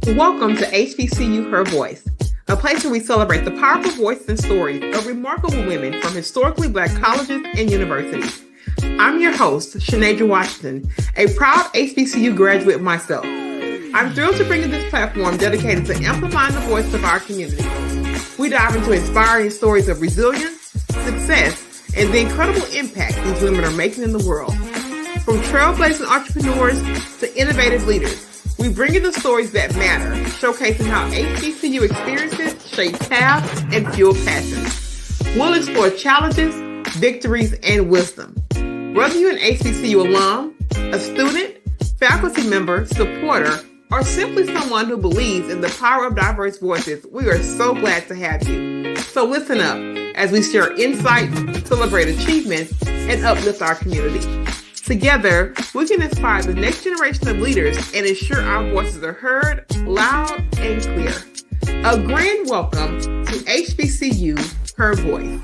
Welcome to HBCU Her Voice, a place where we celebrate the powerful voices and stories of remarkable women from historically Black colleges and universities. I'm your host, Shanaja Washington, a proud HBCU graduate myself. I'm thrilled to bring you this platform dedicated to amplifying the voice of our community. We dive into inspiring stories of resilience, success, and the incredible impact these women are making in the world. From trailblazing entrepreneurs to innovative leaders, we bring you the stories that matter, showcasing how HBCU experiences shape paths and fuel passions. We'll explore challenges, victories, and wisdom. Whether you're an HBCU alum, a student, faculty member, supporter, or simply someone who believes in the power of diverse voices, we are so glad to have you. So listen up as we share insights, celebrate achievements, and uplift our community. Together, we can inspire the next generation of leaders and ensure our voices are heard loud and clear. A grand welcome to HBCU Her Voice.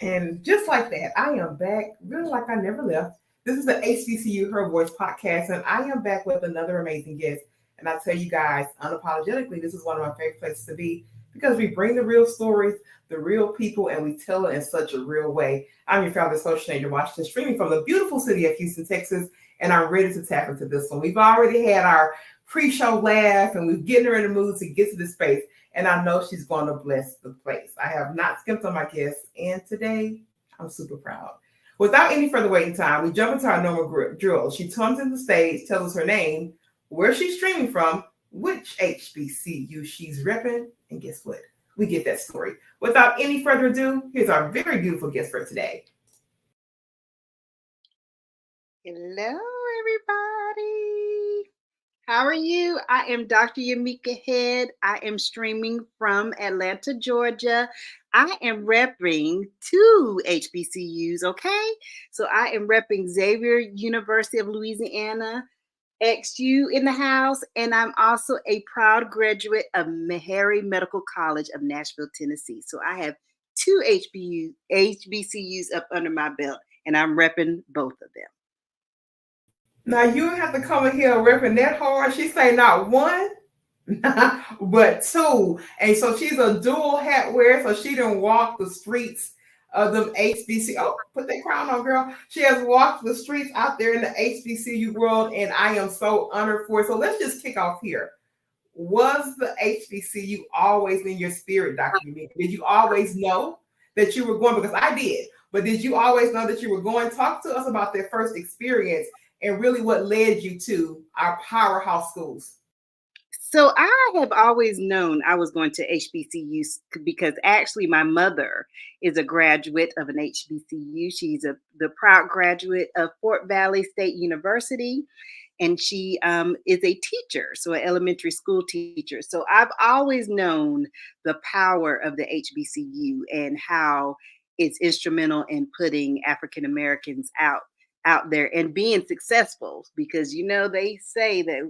And just like that, I am back, really like I never left. This is the HBCU Her Voice podcast, and I am back with another amazing guest. And I tell you guys, unapologetically, this is one of my favorite places to be because we bring the real stories, the real people, and we tell it in such a real way. I'm your founder, host, Xavier, Washington, streaming from the beautiful city of Houston, Texas, and I'm ready to tap into this one. We've already had our pre-show laugh, and we're getting her in the mood to get to the space, and I know she's going to bless the place. I have not skimped on my guests, and today I'm super proud. Without any further waiting time, we jump into our normal drill. She comes in the stage, tells us her name, where she's streaming from, which HBCU she's repping, and guess what? We get that story. Without any further ado, here's our very beautiful guest for today. Hello, everybody. How are you? I am Dr. Yameika Head. I am streaming from Atlanta, Georgia. I am repping 2 HBCUs, okay? So I am repping Xavier, University of Louisiana, XU in the house, and I'm also a proud graduate of Meharry Medical College of Nashville, Tennessee. So I have 2 HBCUs up under my belt, and I'm repping both of them. Now you have to come in here repping that hard. She say not 1, but 2. And so she's a dual hat wearer, so she done walk the streets of them HBCU. Oh, put that crown on, girl. She has walked the streets out there in the HBCU world, and I am so honored for it. So let's just kick off here. Was the HBCU always in your spirit, Dr. Yameika? Did you always know that you were going? Because I did. But did you always know that you were going? Talk to us about that first experience and really what led you to our powerhouse schools. So I have always known I was going to HBCUs because actually my mother is a graduate of an HBCU. She's the proud graduate of Fort Valley State University, and she is a teacher, so an elementary school teacher. So I've always known the power of the HBCU and how it's instrumental in putting African Americans out there and being successful, because you know they say that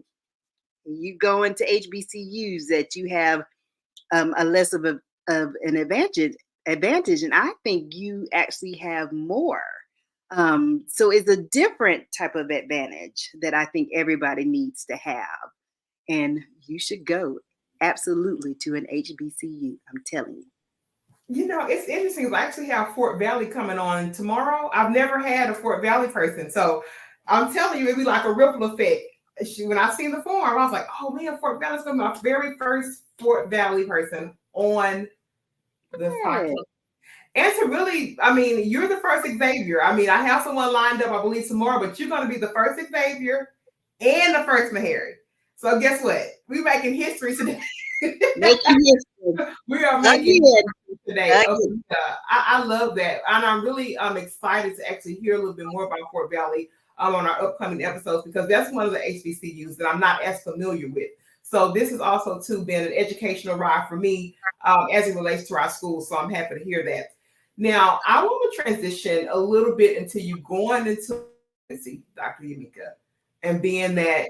you go into HBCUs that you have a less of an advantage, and I think you actually have more. So it's a different type of advantage that I think everybody needs to have, and you should go absolutely to an HBCU. I'm telling you. You know, it's interesting. I actually have Fort Valley coming on tomorrow. I've never had a Fort Valley person, so I'm telling you, it'd be like a ripple effect. When I seen the form, I was like, oh man, Fort Valley's going to be my very first Fort Valley person on this podcast. And to really, I mean, you're the first Xavier. I mean, I have someone lined up, I believe, tomorrow, but you're going to be the first Xavier and the first Meharry. So guess what? We're making history today. Making history. We are making history today. Okay. I love that. And I'm really excited to actually hear a little bit more about Fort Valley on our upcoming episodes, because that's one of the HBCUs that I'm not as familiar with. So this has also too been an educational ride for me as it relates to our schools. So I'm happy to hear that. Now I want to transition a little bit into you going into Dr. Yameika and being that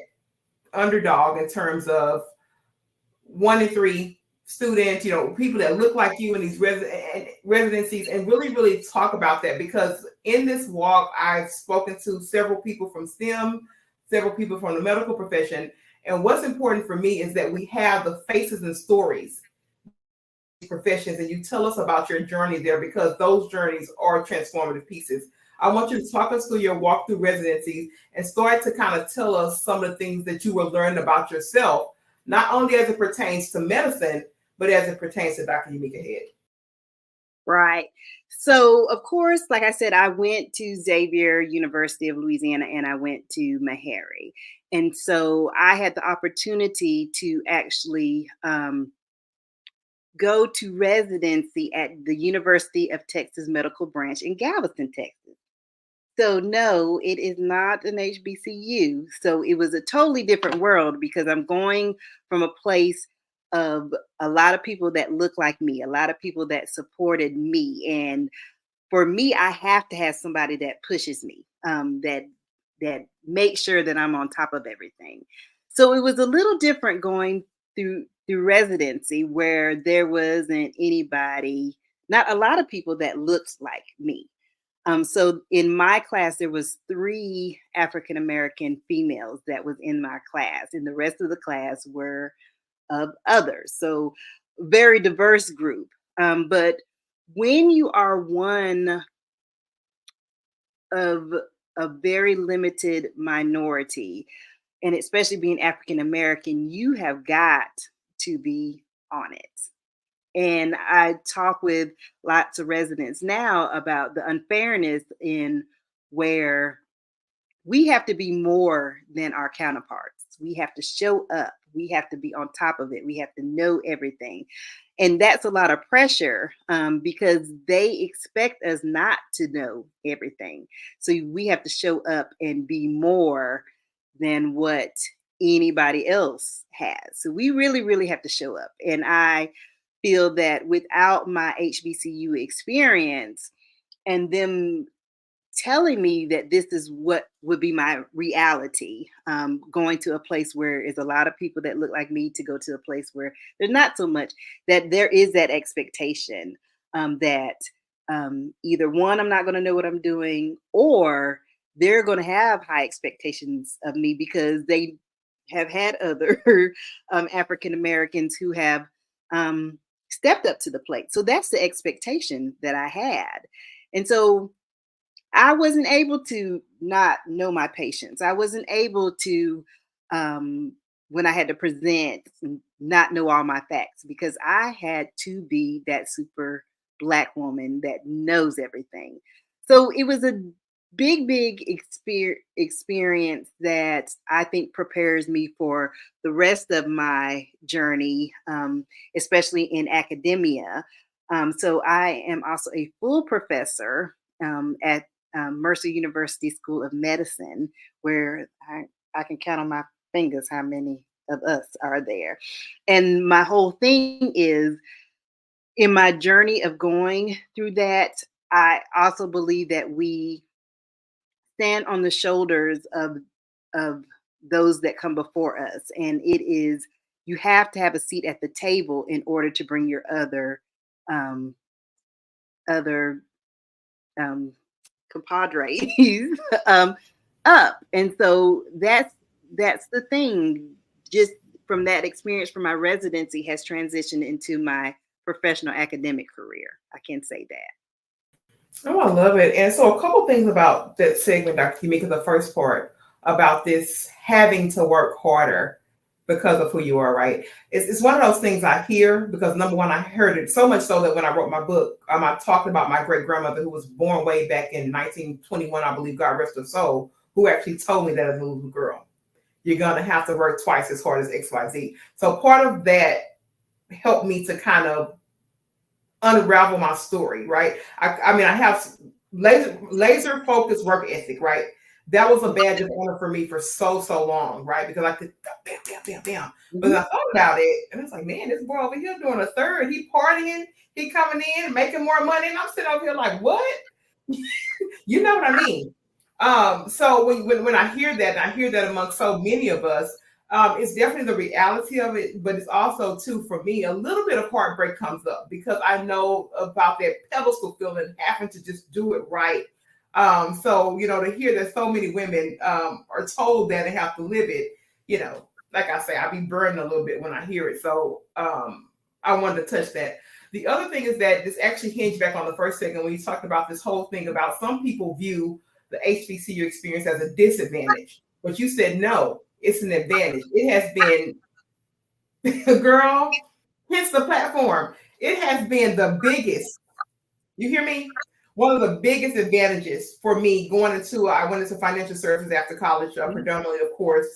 underdog in terms of 1 in 3 students, you know, people that look like you in these residencies, and really talk about that, because in this walk, I've spoken to several people from STEM several people from the medical profession. And what's important for me is that we have the faces and stories professions, and you tell us about your journey there, because those journeys are transformative pieces. I want you to talk us through your walk through residencies and start to kind of tell us some of the things that you were learning about yourself, not only as it pertains to medicine, but as it pertains to Dr. Yameika Head. Right. So, of course, like I said, I went to Xavier, University of Louisiana, and I went to Meharry. And so I had the opportunity to actually go to residency at the University of Texas Medical Branch in Galveston, Texas. So no, it is not an HBCU. So it was a totally different world, because I'm going from a place of a lot of people that look like me, a lot of people that supported me. And for me, I have to have somebody that pushes me, that makes sure that I'm on top of everything. So it was a little different going through residency, where there wasn't anybody, not a lot of people that looked like me. So in my class, there was 3 African American females that was in my class, and the rest of the class were of others. So very diverse group. But when you are one of a very limited minority, and especially being African American, you have got to be on it. And I talk with lots of residents now about the unfairness in where we have to be more than our counterparts. We have to show up. We have to be on top of it. We have to know everything. And that's a lot of pressure, because they expect us not to know everything. So we have to show up and be more than what anybody else has. So we really, really have to show up. And I feel that without my HBCU experience and them telling me that this is what would be my reality, going to a place where there's a lot of people that look like me, to go to a place where there's not so much, that there is that expectation, that either one, I'm not going to know what I'm doing, or they're going to have high expectations of me because they have had other African Americans who have stepped up to the plate. So that's the expectation that I had. And so I wasn't able to not know my patients. I wasn't able to, when I had to present, not know all my facts, because I had to be that super Black woman that knows everything. So it was a big, big experience that I think prepares me for the rest of my journey, especially in academia. So I am also a full professor at Mercer University School of Medicine, where I can count on my fingers how many of us are there. And my whole thing is, in my journey of going through that, I also believe that we stand on the shoulders of those that come before us. And it is, you have to have a seat at the table in order to bring your other compadres up. And so that's the thing. Just from that experience from my residency has transitioned into my professional academic career. I can say that. Oh, I love it. And so a couple things about that segment, Dr. Yameika, the first part about this having to work harder because of who you are, right? It's one of those things I hear, because number one, I heard it so much so that when I wrote my book, I talked about my great grandmother, who was born way back in 1921, I believe, God rest her soul, who actually told me that as a little girl, you're going to have to work twice as hard as XYZ. So part of that helped me to kind of unravel my story, right? I mean, I have laser focused work ethic, right? That was a badge of honor for me for so long, right? Because I could bam, bam, bam, bam. But I thought about it, and I was like, man, this boy over here doing a third, he partying, he coming in and making more money, and I'm sitting over here like, what? You know what I mean? So when I hear that, and I hear that among so many of us, it's definitely the reality of it, but it's also, too, for me, a little bit of heartbreak comes up, because I know about that pedestal feeling, having to just do it right. So, to hear that so many women are told that and have to live it, like I say, I be burned a little bit when I hear it. So I wanted to touch that. The other thing is that this actually hinged back on the first segment when you talked about this whole thing about some people view the HBCU experience as a disadvantage. But you said no, it's an advantage. It has been, girl, hence the platform. It has been the biggest. You hear me? One of the biggest advantages for me I went into financial services after college, predominantly, of course,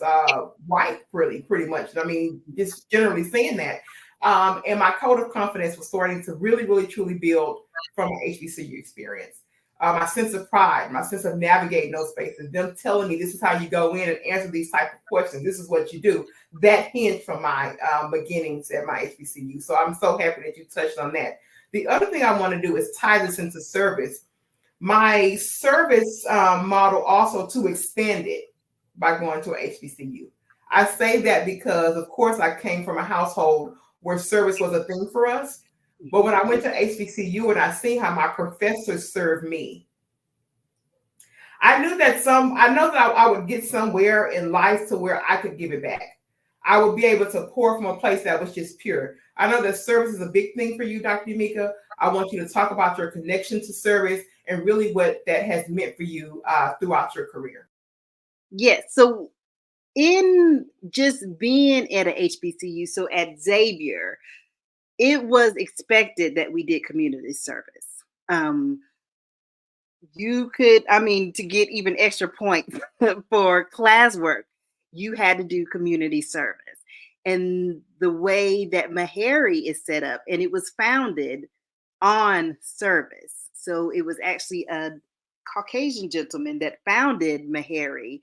white, pretty much. I mean, just generally saying that. And my code of confidence was starting to really, really, truly build from my HBCU experience. My sense of pride, my sense of navigating those spaces, them telling me this is how you go in and answer these type of questions. This is what you do. That hinged from my beginnings at my HBCU. So I'm so happy that you touched on that. The other thing I want to do is tie this into service. My service model also to expand it by going to a HBCU. I say that because, of course, I came from a household where service was a thing for us. But when I went to HBCU and I see how my professors served me, I know that I would get somewhere in life to where I could give it back. I would be able to pour from a place that was just pure. I know that service is a big thing for you, Dr. Yameika. I want you to talk about your connection to service and really what that has meant for you throughout your career. Yes. So in just being at a HBCU, so at Xavier, it was expected that we did community service. You could, to get even extra points for classwork, you had to do community service. And the way that Meharry is set up, and it was founded on service. So it was actually a Caucasian gentleman that founded Meharry.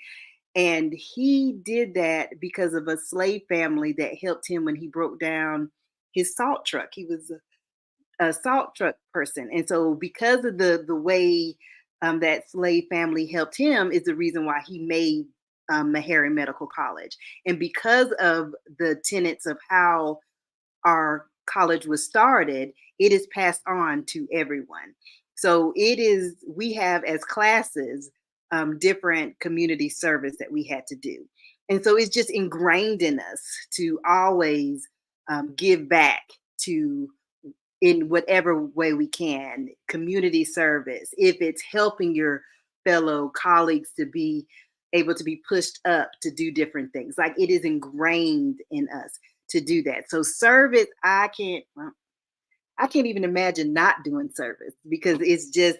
And he did that because of a slave family that helped him when he broke down his salt truck. He was a salt truck person. And so because of the way that slave family helped him is the reason why he made Meharry Medical College. And because of the tenets of how our college was started, it is passed on to everyone. So we have as classes different community service that we had to do. And so it's just ingrained in us to always give back to in whatever way we can, community service, if it's helping your fellow colleagues to be able to be pushed up to do different things. Like it is ingrained in us to do that. So service, I can't even imagine not doing service because it's just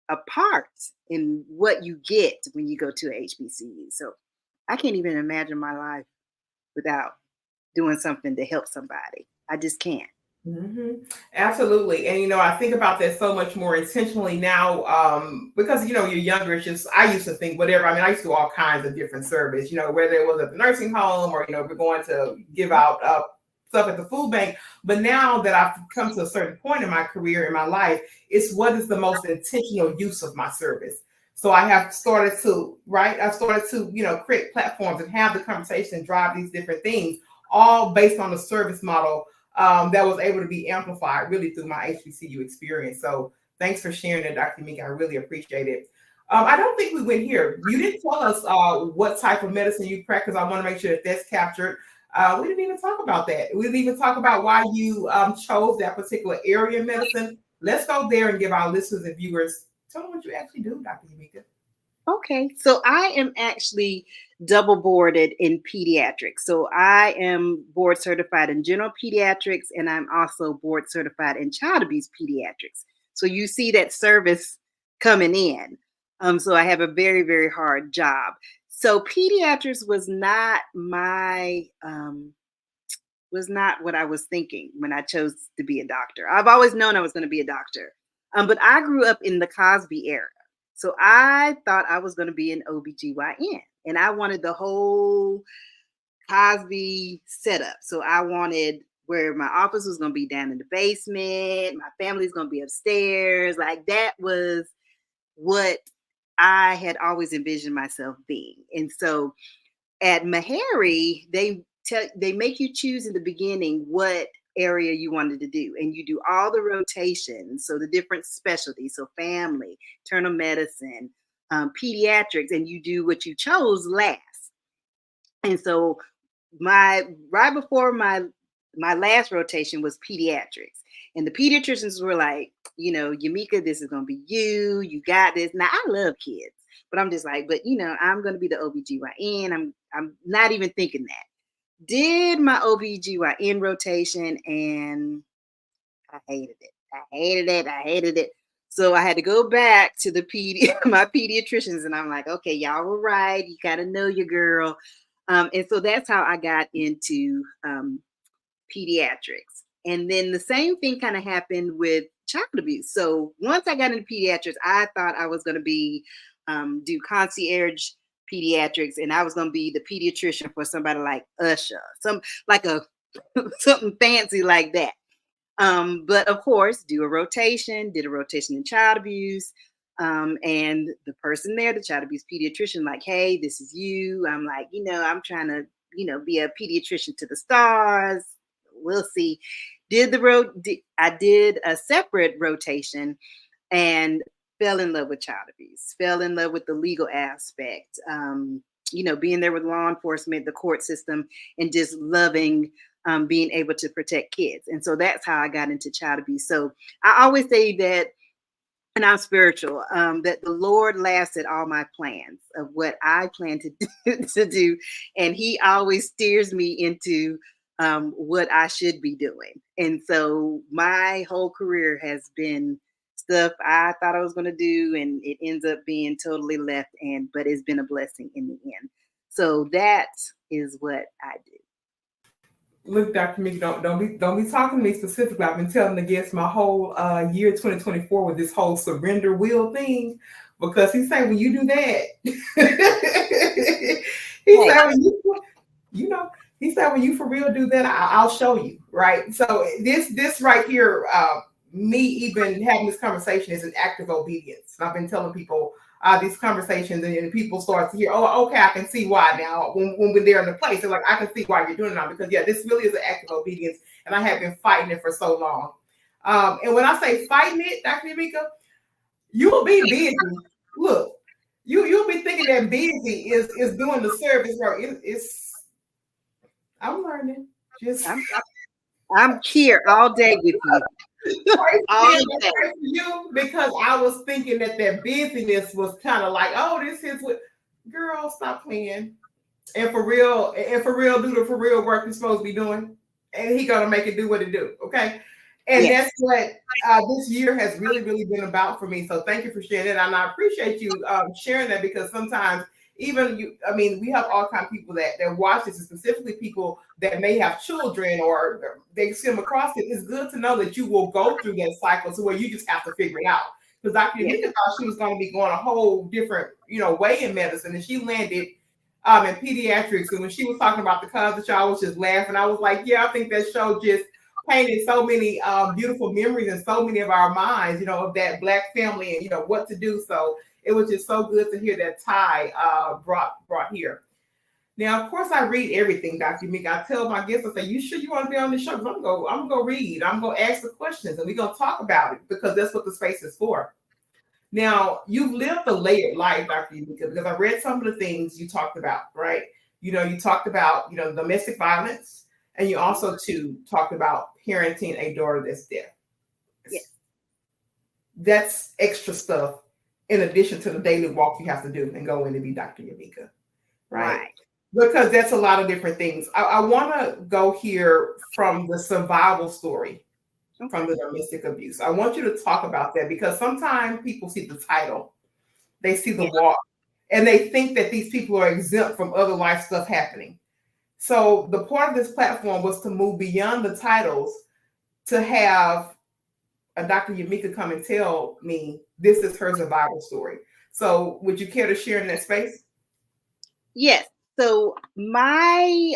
a part in what you get when you go to a HBCU. So I can't even imagine my life without doing something to help somebody. I just can't. Mm-hmm. Absolutely. And, I think about that so much more intentionally now because, you're younger. It's just, I used to think whatever. I used to do all kinds of different service, whether it was at the nursing home or, we're going to give out stuff at the food bank. But now that I've come to a certain point in my career, in my life, it's what is the most intentional use of my service. So I have started to, create platforms and have the conversation and drive these different things, all based on the service model that was able to be amplified really through my HBCU experience. So thanks for sharing that, Dr. Yameika. I really appreciate it. I don't think we went here. You didn't tell us what type of medicine you practice. I want to make sure that that's captured. We didn't even talk about that. We didn't even talk about why you chose that particular area of medicine. Let's go there and give our listeners and viewers, tell them what you actually do, Dr. Yameika. Okay, so I am actually double boarded in pediatrics. So I am board certified in general pediatrics, and I'm also board certified in child abuse pediatrics. So you see that service coming in. So I have a very, very hard job. So pediatrics was not what I was thinking when I chose to be a doctor. I've always known I was going to be a doctor. But I grew up in the Cosby era. So I thought I was going to be an OBGYN, and I wanted the whole Cosby setup. So I wanted where my office was going to be down in the basement. My family's going to be upstairs. Like that was what I had always envisioned myself being. And so at Meharry, they make you choose in the beginning what area you wanted to do, and you do all the rotations, so the different specialties, so family, internal medicine, pediatrics, and you do what you chose last. And so right before my last rotation was pediatrics, and the pediatricians were like, Yameika, this is gonna be you. You got this. Now I love kids, but I'm just like, but I'm gonna be the OBGYN. I'm not even thinking that. Did my OBGYN rotation, and I hated it. I hated it. So I had to go back to my pediatricians, and I'm like, okay, y'all were right. You gotta know your girl. And so that's how I got into pediatrics. And then the same thing kind of happened with child abuse. So once I got into pediatrics, I thought I was going to be do concierge pediatrics, and I was going to be the pediatrician for somebody like Usher, something fancy like that. But of course, did a rotation in child abuse. And the person there, the child abuse pediatrician, like, hey, this is you. I'm like, I'm trying to, be a pediatrician to the stars. We'll see. I did a separate rotation and fell in love with child abuse, fell in love with the legal aspect, being there with law enforcement, the court system, and just loving being able to protect kids. And so that's how I got into child abuse. So I always say that, and I'm spiritual, that the Lord laughs at all my plans of what I plan to do. And he always steers me into what I should be doing. And so my whole career has been stuff I thought I was going to do, and it ends up being totally left, but it's been a blessing in the end. So that is what I do. Look, Dr. Meek, don't be talking to me specifically. I've been telling the guests my whole year 2024 with this whole surrender will thing, because he said when you do that, he said when he said when you for real do that, I'll show you, right? So this right here, me even having this conversation is an act of obedience. And I've been telling people these conversations, and people start to hear, oh, okay, I can see why now. When they're in the place, they're like, I can see why you're doing it now, because this really is an act of obedience, and I have been fighting it for so long. And when I say fighting it, Dr. Yameika, you'll be busy. Look, you'll be thinking that busy is doing the service work. I'm learning. I'm here all day with you. Because I was thinking that busyness was kind of like, oh, this is what, girl, stop playing, and for real do the for real work you're supposed to be doing, and he gonna make it do what it do, okay? And yes, that's what this year has really been about for me. So thank you for sharing that, and I appreciate you sharing that, because sometimes even we have all kinds of people that watch this, and specifically people that may have children or they skim across it. It's good to know that you will go through that cycle to where you just have to figure it out. Because Dr. Yameika thought she was going to be going a whole different, way in medicine, and she landed in pediatrics. And when she was talking about the cause, I was just laughing. I was like, yeah, I think that show just painted so many beautiful memories in so many of our minds, of that Black family and what to do. So it was just so good to hear that tie brought here. Now, of course, I read everything, Dr. Yameika. I tell my guests, I say, you sure you want to be on this show? I'm going to read. I'm going to ask the questions, and we're going to talk about it, because that's what the space is for. Now, you've lived a layered life, Dr. Yameika, because I read some of the things you talked about, right? You talked about, domestic violence, and you also, too, talked about parenting a daughter that's deaf. Yes. That's extra stuff in addition to the daily walk you have to do and go in to be Dr. Yameika, right? Because that's a lot of different things. I want to go here from the survival story, from the domestic abuse. I want you to talk about that, because sometimes people see the title, they see the walk, and they think that these people are exempt from other life stuff happening. So the part of this platform was to move beyond the titles, to have a Dr. Yameika come and tell me this is her survival story. So would you care to share in that space? Yes. So my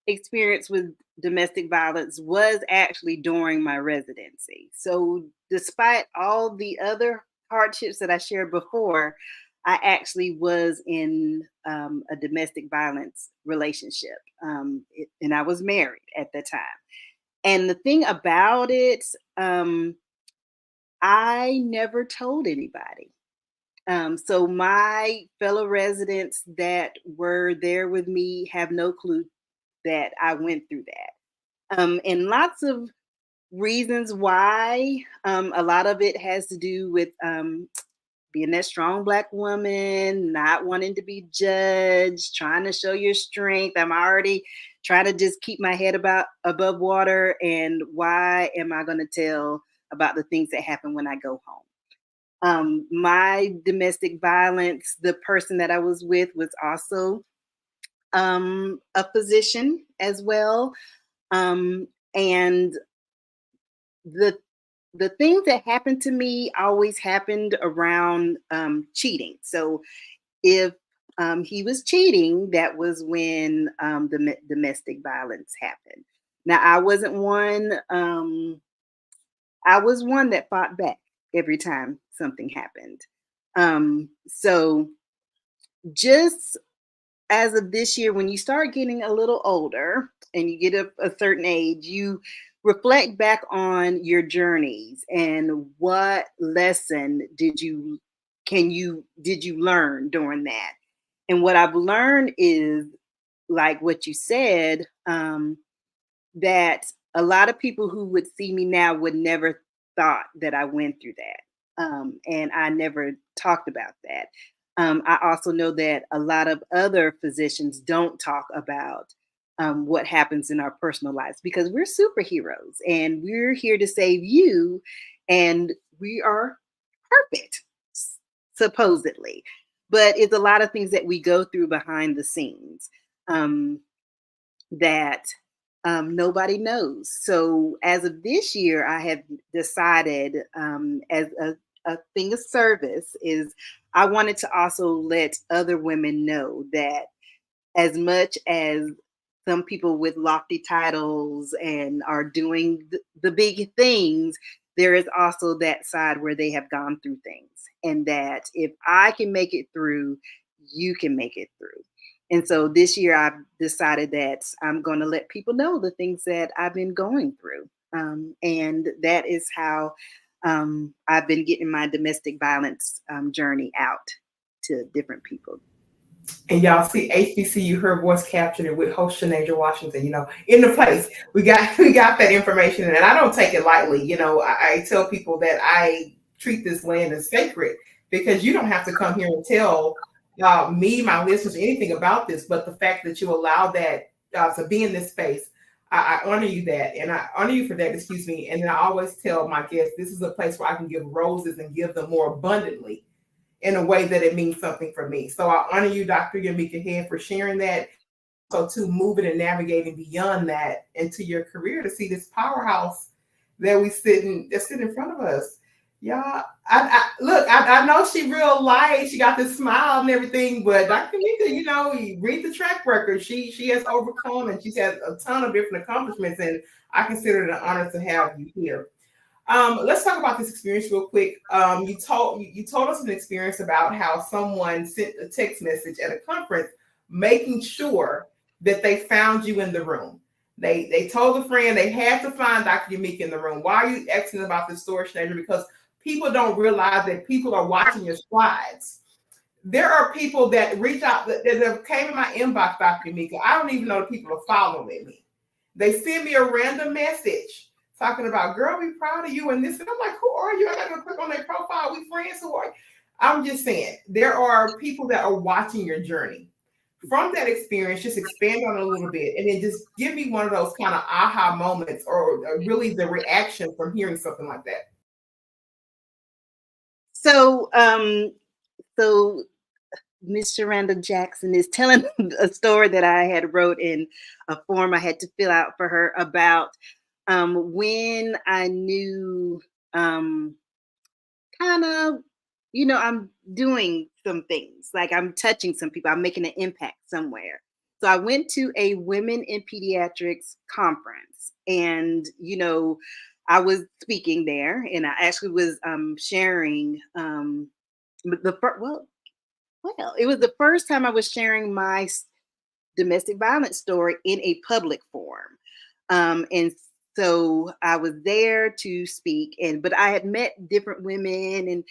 experience with domestic violence was actually during my residency. So despite all the other hardships that I shared before, I actually was in a domestic violence relationship, and I was married at the time. And the thing about it, I never told anybody. So my fellow residents that were there with me have no clue that I went through that. And lots of reasons why. A lot of it has to do with being that strong Black woman, not wanting to be judged, trying to show your strength. I'm already trying to just keep my head about above water. And why am I going to tell about the things that happen when I go home? My domestic violence, the person that I was with was also a physician as well. And the the things that happened to me always happened around cheating. So if he was cheating, that was when the domestic violence happened. Now I wasn't one. I was one that fought back every time something happened. So just as of this year, when you start getting a little older and you get a certain age, you reflect back on your journeys and what lesson did you learn during that? And what I've learned is, like what you said, that a lot of people who would see me now would never thought that I went through that. And I never talked about that. I also know that a lot of other physicians don't talk about what happens in our personal lives because we're superheroes and we're here to save you, and we are perfect, supposedly. But it's a lot of things that we go through behind the scenes. That nobody knows. So as of this year, I have decided, as a thing of service, is I wanted to also let other women know that as much as some people with lofty titles and are doing the big things, there is also that side where they have gone through things. And that if I can make it through, you can make it through. And so this year I've decided that I'm going to let people know the things that I've been going through. And that is how I've been getting my domestic violence journey out to different people. And y'all see HBCU her voice captured it with host Shanasia Washington, in the place. We got that information, and I don't take it lightly. I tell people that I treat this land as sacred because you don't have to come here and tell me, my listeners, anything about this, but the fact that you allow that to be in this space, I honor you that, and I honor you for that, excuse me. And then I always tell my guests, this is a place where I can give roses and give them more abundantly in a way that it means something for me. So I honor you, Dr. Yameika Head, for sharing that. So to moving and navigating beyond that into your career to see this powerhouse that that's sitting in front of us. Y'all, I know she real light. She got this smile and everything, but Dr. Yameika, you read the track record. She has overcome and she's had a ton of different accomplishments, and I consider it an honor to have you here. Let's talk about this experience real quick. You told us an experience about how someone sent a text message at a conference, making sure that they found you in the room. They told a friend they had to find Dr. Yameika in the room. Why are you asking about this story, Shanasia? Because people don't realize that people are watching your slides. There are people that reach out that came in my inbox, Dr. Yameika. I don't even know the people are following me. They send me a random message talking about, girl, we proud of you and this. And I'm like, who are you? I got to click on their profile. We friends. Who are you? I'm just saying, there are people that are watching your journey. From that experience, just expand on it a little bit and then just give me one of those kind of aha moments or really the reaction from hearing something like that. So, so Miss Sharonda Jackson is telling a story that I had wrote in a form I had to fill out for her about when I knew kind of, I'm doing some things, like I'm touching some people, I'm making an impact somewhere. So I went to a women in pediatrics conference, and I was speaking there, and I actually was sharing the first. Well, Well, it was the first time I was sharing my domestic violence story in a public forum. And so I was there to speak, but I had met different women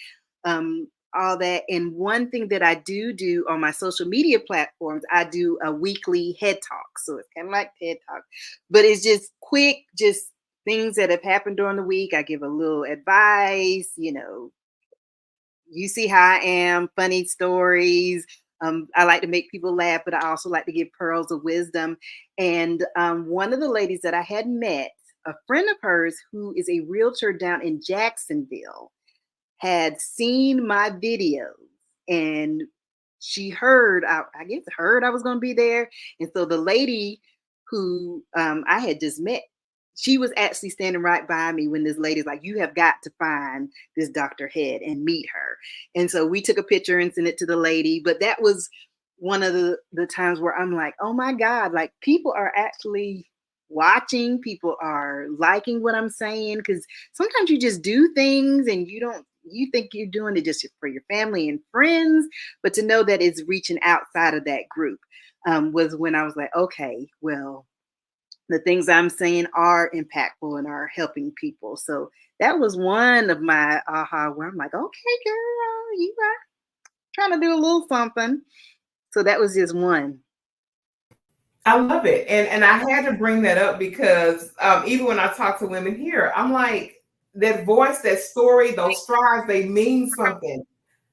and all that. And one thing that I do on my social media platforms, I do a weekly head talk. So it's kind of like TED Talk, but it's just quick, just things that have happened during the week. I give a little advice, you see how I am, funny stories. I like to make people laugh, but I also like to give pearls of wisdom. And one of the ladies that I had met, a friend of hers who is a realtor down in Jacksonville, had seen my videos, and she heard, I guess heard I was going to be there. And so the lady who I had just met, she was actually standing right by me when this lady's like, you have got to find this Dr. Head and meet her. And so we took a picture and sent it to the lady. But that was one of the times where I'm like, oh my God, like people are actually watching, people are liking what I'm saying. Because sometimes you just do things and you think you're doing it just for your family and friends, but to know that it's reaching outside of that group was when I was like, okay, well, the things I'm saying are impactful and are helping people. So that was one of my aha where I'm like, okay, girl, you are trying to do a little something. So that was just one. I love it. And I had to bring that up because even when I talk to women here, I'm like, that voice, that story, those strides, they mean something.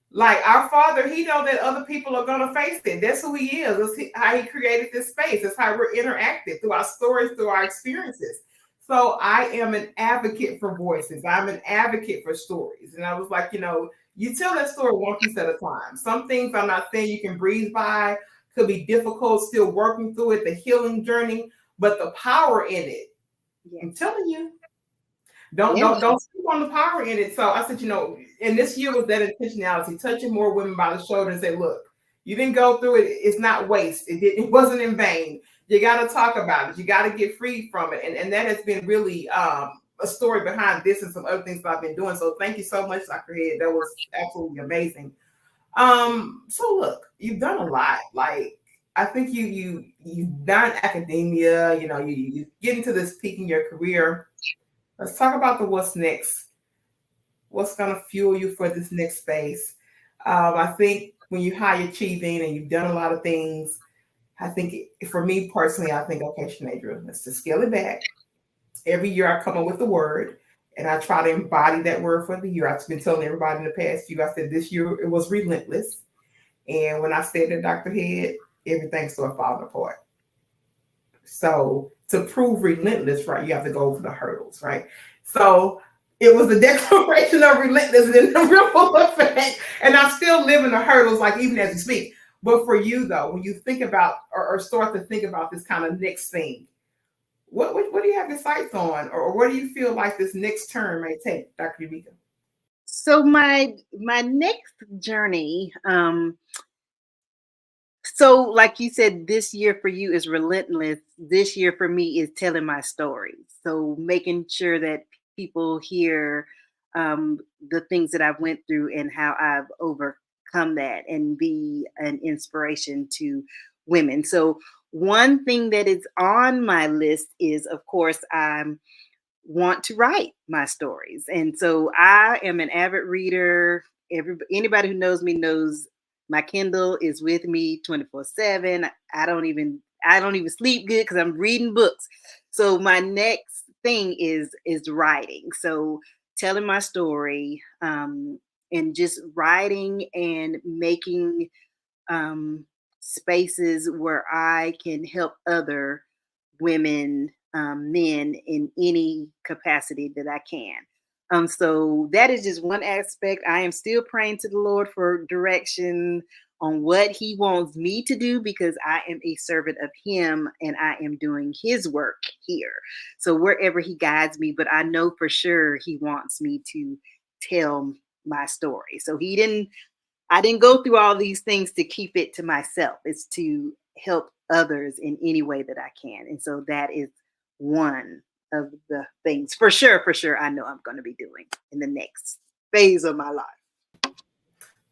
Like our Father, He knows that other people are going to face it. That's who He is. That's how He created this space. That's how we're interacted through our stories, through our experiences. So I am an advocate for voices. I'm an advocate for stories. And I was like, you tell that story one piece at a time. Some things I'm not saying you can breeze by, could be difficult, still working through it, the healing journey, but the power in it. Yeah. I'm telling you. Don't sleep on the power in it. So I said, and this year was that intentionality, touching more women by the shoulder and say, look, you didn't go through it. It's not waste. It wasn't in vain. You got to talk about it. You got to get free from it. And that has been really a story behind this and some other things that I've been doing. So thank you so much, Dr. Head. That was absolutely amazing. So look, you've done a lot. Like, I think you've done academia, you get into this peak in your career. Let's talk about the what's next. What's going to fuel you for this next phase? I think when you're high achieving and you've done a lot of things, I think for me personally, I think, okay, Shanadra, let's just scale it back. Every year I come up with a word and I try to embody that word for the year. I've been telling everybody in the past few, I said this year it was relentless. And when I said to Dr. Head, everything started falling apart. So to prove relentless, right, you have to go over the hurdles, right? So it was a declaration of relentless and the ripple effect. And I'm still living the hurdles, like even as we speak. But for you, though, when you think about or start to think about this kind of next thing, what do you have your sights on? Or what do you feel like this next turn may take, Dr. Yameika? So my next journey, so like you said, this year for you is relentless. This year for me is telling my story. So making sure that people hear the things that I've went through and how I've overcome that and be an inspiration to women. So one thing that is on my list is, of course, I want to write my stories. And so I am an avid reader. Anybody who knows me knows my Kindle is with me 24/7. I don't even sleep good because I'm reading books. So my next thing is writing. So telling my story and just writing and making spaces where I can help other women, men in any capacity that I can. So that is just one aspect. I am still praying to the Lord for direction on what He wants me to do because I am a servant of Him and I am doing His work here. So wherever He guides me, but I know for sure He wants me to tell my story. So I didn't go through all these things to keep it to myself. It's to help others in any way that I can. And so that is one of the things for sure I know I'm going to be doing in the next phase of my life.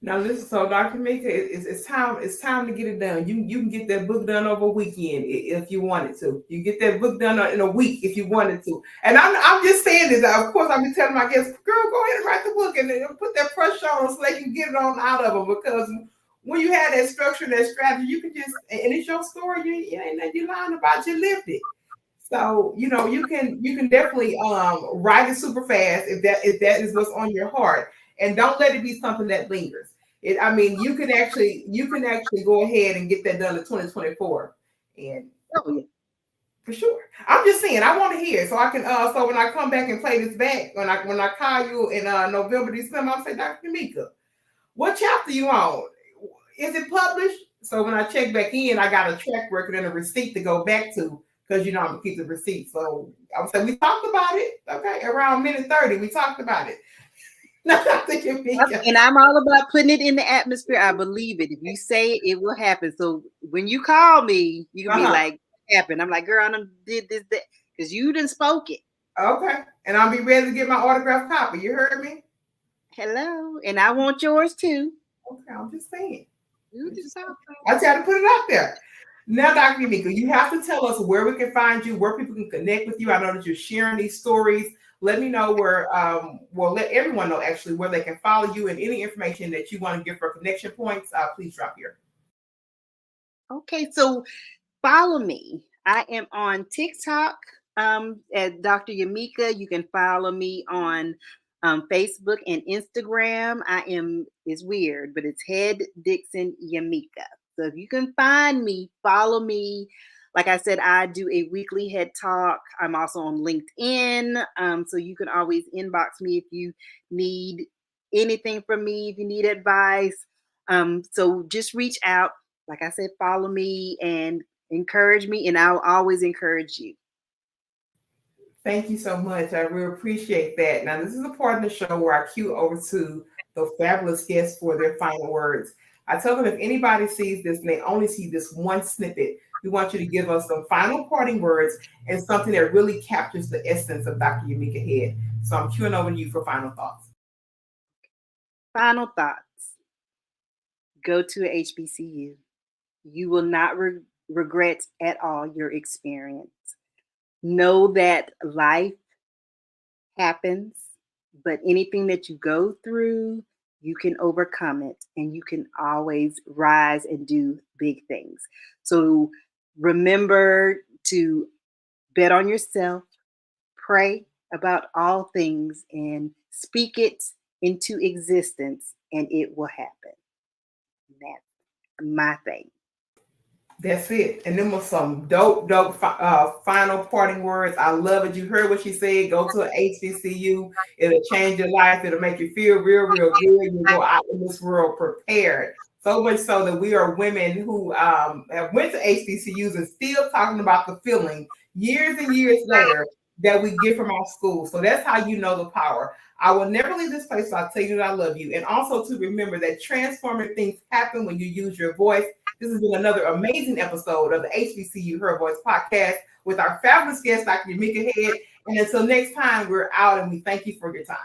Now listen, so Dr. Mika, it's time. It's time to get it done. You can get that book done over a weekend if you wanted to. You get that book done in a week if you wanted to. And I'm just saying this. Of course, I'll be telling my guests, girl, go ahead and write the book and then put that pressure on so they can get it on out of them. Because when you have that structure, that strategy, you can just, and it's your story. You ain't that you lying about. You lived it. So you can definitely write it super fast if that is what's on your heart, and don't let it be something that lingers. I mean, you can actually go ahead and get that done in 2024, and for sure. I'm just saying I want to hear it so I can so when I come back and play this back when I call you in November, December, I'll say, Dr. Yameika, what chapter you on? Is it published? So when I check back in, I got a track record and a receipt to go back to. Because I'm gonna keep the receipt. So I would say we talked about it. Okay, around minute 30, we talked about it. And I'm all about putting it in the atmosphere. I believe it. If you say it, it will happen. So when you call me, you can be like, what happened? I'm like, girl, I done did this, that, because you done spoke it. Okay. And I'll be ready to get my autographed copy. You heard me? Hello. And I want yours too. Okay, I'm just saying. I try to put it out there. Now, Dr. Yameika, you have to tell us where we can find you, where people can connect with you. I know that you're sharing these stories. Let me know where, let everyone know actually where they can follow you, and any information that you want to give for connection points, please drop here. Okay, so follow me. I am on TikTok at Dr. Yameika. You can follow me on Facebook and Instagram. It's weird, but it's Head Dixon Yameika. So if you can find me, follow me. Like I said, I do a weekly head talk. I'm also on LinkedIn. So you can always inbox me if you need anything from me, if you need advice. So just reach out. Like I said, follow me and encourage me, and I'll always encourage you. Thank you so much. I really appreciate that. Now, this is a part of the show where I cue over to the fabulous guests for their final words. I tell them if anybody sees this and they only see this one snippet, we want you to give us some final parting words and something that really captures the essence of Dr. Yameika Head. So I'm queuing over to you for final thoughts. Final thoughts. Go to a HBCU. You will not regret at all your experience. Know that life happens, but anything that you go through, you can overcome it, and you can always rise and do big things. So remember to bet on yourself, pray about all things, and speak it into existence, and it will happen. That's my thing. That's it. And then with some dope final parting words. I love it. You heard what she said. Go to an HBCU. It'll change your life. It'll make you feel real good. You go out in this world prepared. So much so that we are women who have went to HBCUs and still talking about the feeling years and years later that we get from our school. So that's how you know the power. I will never leave this place. So I'll tell you that I love you. And also to remember that transformative things happen when you use your voice. This has been another amazing episode of the HBCU Her Voice podcast with our fabulous guest, Dr. Yameika Head. And until next time, we're out, and we thank you for your time.